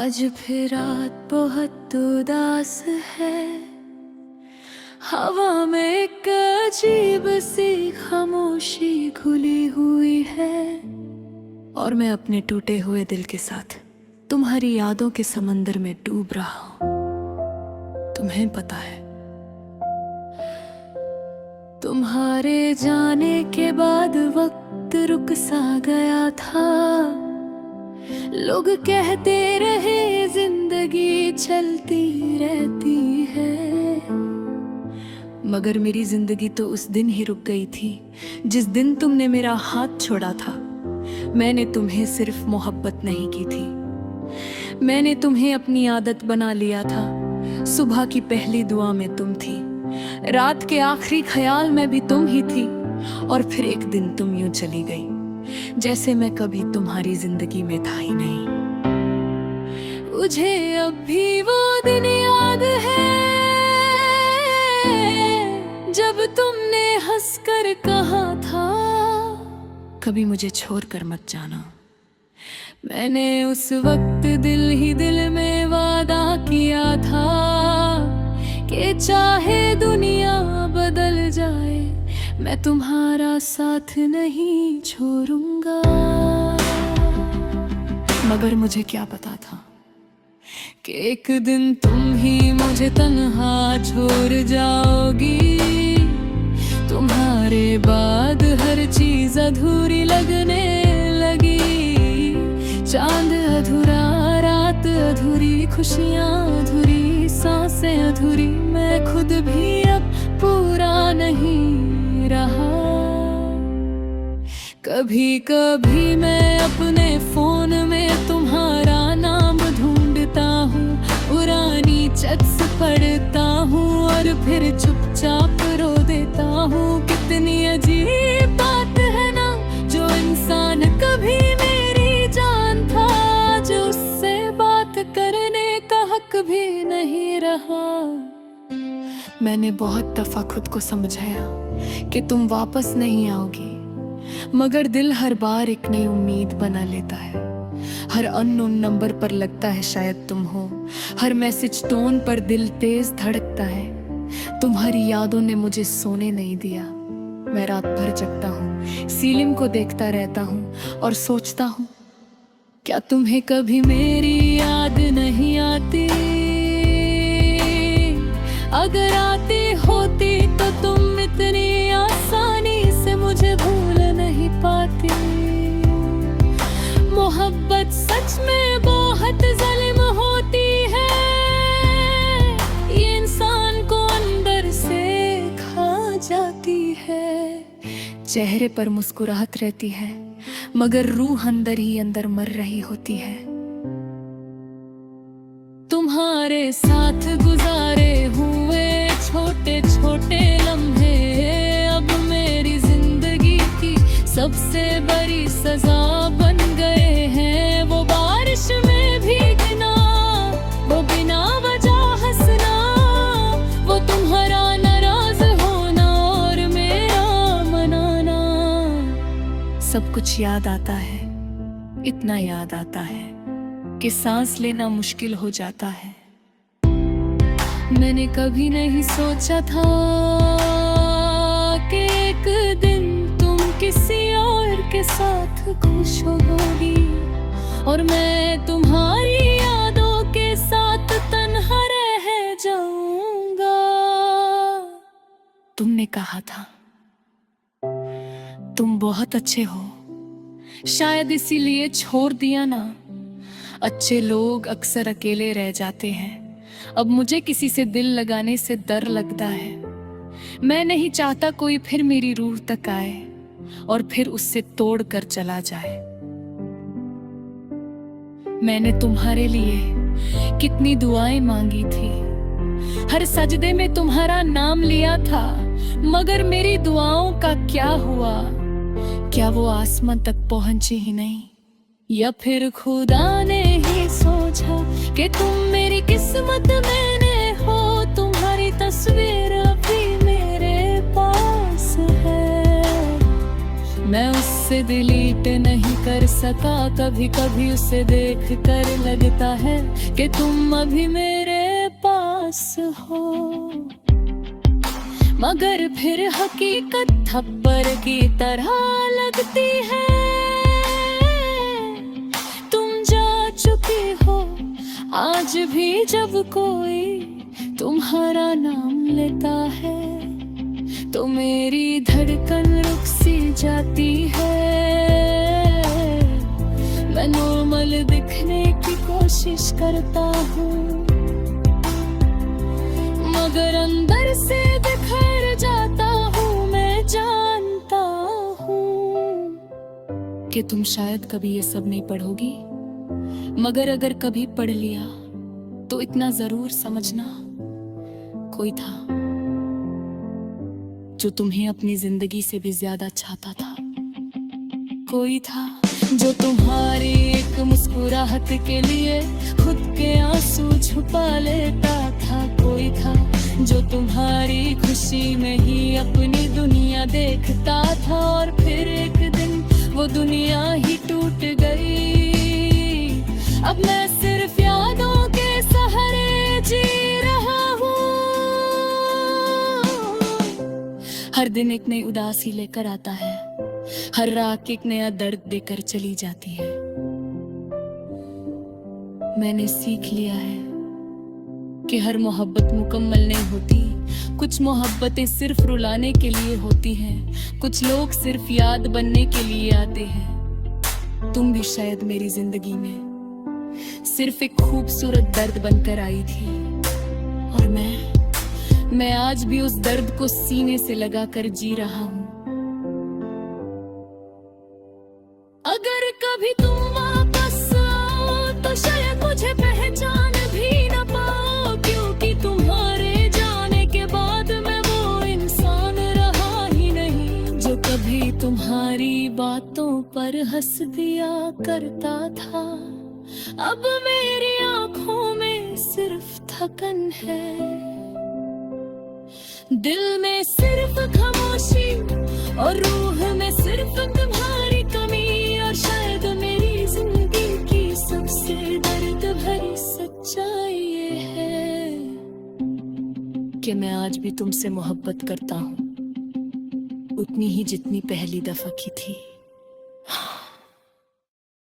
आज फिर रात बहुत उदास है, हवा में एक अजीब सी खामोशी घुली हुई है। और मैं अपने टूटे हुए दिल के साथ तुम्हारी यादों के समंदर में डूब रहा हूं। तुम्हें पता है, तुम्हारे जाने के बाद वक्त रुक सा गया था। लोग कहते रहे जिंदगी चलती रहती है, मगर मेरी जिंदगी तो उस दिन ही रुक गई थी जिस दिन तुमने मेरा हाथ छोड़ा था। मैंने तुम्हें सिर्फ मोहब्बत नहीं की थी, मैंने तुम्हें अपनी आदत बना लिया था। सुबह की पहली दुआ में तुम थी, रात के आखिरी ख्याल में भी तुम ही थी। और फिर एक दिन तुम यूं चली गई जैसे मैं कभी तुम्हारी जिंदगी में था ही नहीं। मुझे अब भी वो दिन याद है जब तुमने हंसकर कहा था, कभी मुझे छोड़कर मत जाना। मैंने उस वक्त दिल ही दिल में वादा किया था कि चाहे दुनिया बदल जाए, मैं तुम्हारा साथ नहीं छोड़ूंगा। मगर मुझे क्या पता था कि एक दिन तुम ही मुझे तन्हा छोड़ जाओगी। तुम्हारे बाद हर चीज अधूरी लगने लगी। चांद अधूरा, रात अधूरी, खुशियां अधूरी, सांसें अधूरी, मैं खुद भी अब पूरा नहीं रहा। कभी कभी मैं अपने फोन में तुम्हारा नाम ढूंढता हूँ, पुरानी चैट्स पढ़ता हूँ और फिर चुपचाप रो देता हूँ। कितनी अजीब बात है ना, जो इंसान कभी मेरी जान था, जो उससे बात करने का हक भी नहीं रहा। मैंने बहुत दफा खुद को समझाया कि तुम वापस नहीं आओगी, मगर दिल हर बार एक नई उम्मीद बना लेता है। हर अननोन नंबर पर लगता है शायद तुम हो, हर मैसेज टोन पर दिल तेज धड़कता है। तुम्हारी यादों ने मुझे सोने नहीं दिया। मैं रात भर जगता हूँ, सीलिंग को देखता रहता हूँ और सोचता हूँ, क्या तुम्हें कभी मेरी याद नहीं आती? अगर आती होती तो तुम इतनी आसानी से मुझे भूल नहीं पाती। मोहब्बत सच में बहुत जालिम होती है, ये इंसान को अंदर से खा जाती है। चेहरे पर मुस्कुराहट रहती है, मगर रूह अंदर ही अंदर मर रही होती है। तुम्हारे साथ गुजारे हुए छोटे छोटे लम्हे अब मेरी जिंदगी की सबसे बड़ी सजा बन गए हैं। वो बारिश में भीगना, वो बिना वजह हंसना, वो तुम्हारा नाराज होना और मेरा मनाना, सब कुछ याद आता है। इतना याद आता है कि सांस लेना मुश्किल हो जाता है। मैंने कभी नहीं सोचा था कि एक दिन तुम किसी और के साथ खुश होगी और मैं तुम्हारी यादों के साथ तन्हा रह जाऊंगा। तुमने कहा था तुम बहुत अच्छे हो, शायद इसीलिए छोड़ दिया ना। अच्छे लोग अक्सर अकेले रह जाते हैं। अब मुझे किसी से दिल लगाने से डर लगता है। मैं नहीं चाहता कोई फिर मेरी रूह तक आए और फिर उससे तोड़ कर चला जाए। मैंने तुम्हारे लिए कितनी दुआएं मांगी थी, हर सजदे में तुम्हारा नाम लिया था, मगर मेरी दुआओं का क्या हुआ? क्या वो आसमान तक पहुंची ही नहीं? या फिर खुदा ने ही सोचा कि तुम मेरी किस्मत में ने हो? तुम्हारी तस्वीर अभी मेरे पास है, मैं उससे उसे डिलीट नहीं कर सका। कभी कभी उसे देख कर लगता है कि तुम अभी मेरे पास हो, मगर फिर हकीकत थप्पड़ की तरह लगती है। तुम जा चुकी हो आज भी जब कोई तुम्हारा नाम लेता है, तो मेरी धड़कन रुक सी जाती है। मैं नॉर्मल दिखने की कोशिश करता हूँ, मगर अंदर से बिखर जाता हूँ। मैं जानता हूँ कि तुम शायद कभी ये सब नहीं पढ़ोगी, मगर अगर कभी पढ़ लिया तो इतना जरूर समझना, कोई था जो तुम्हें अपनी जिंदगी से भी ज्यादा चाहता था। कोई था जो तुम्हारी एक मुस्कुराहट के लिए खुद के आंसू छुपा लेता था। कोई था जो तुम्हारी खुशी में ही अपनी दुनिया देखता था, और फिर एक दिन वो दुनिया ही टूट गई। अब मैं सिर्फ यादों के सहारे जी रहा हूँ। हर दिन एक नई उदासी लेकर आता है, हर रात एक नया दर्द देकर चली जाती है। मैंने सीख लिया है कि हर मोहब्बत मुकम्मल नहीं होती। कुछ मोहब्बतें सिर्फ रुलाने के लिए होती हैं, कुछ लोग सिर्फ याद बनने के लिए आते हैं। तुम भी शायद मेरी जिंदगी में सिर्फ एक खूबसूरत दर्द बनकर आई थी, और मैं आज भी उस दर्द को सीने से लगाकर जी रहा हूँ। अगर कभी तुम वापस आओ तो शायद मुझे पहचान भी न पाओ, क्योंकि तुम्हारे जाने के बाद मैं वो इंसान रहा ही नहीं जो कभी तुम्हारी बातों पर हंस दिया करता था। अब मेरी आंखों में सिर्फ थकन है, दिल में सिर्फ खामोशी, और रूह में सिर्फ तुम्हारी कमी। और शायद मेरी जिंदगी की सबसे दर्द भरी सच्चाई ये है कि मैं आज भी तुमसे मोहब्बत करता हूँ, उतनी ही जितनी पहली दफा की थी।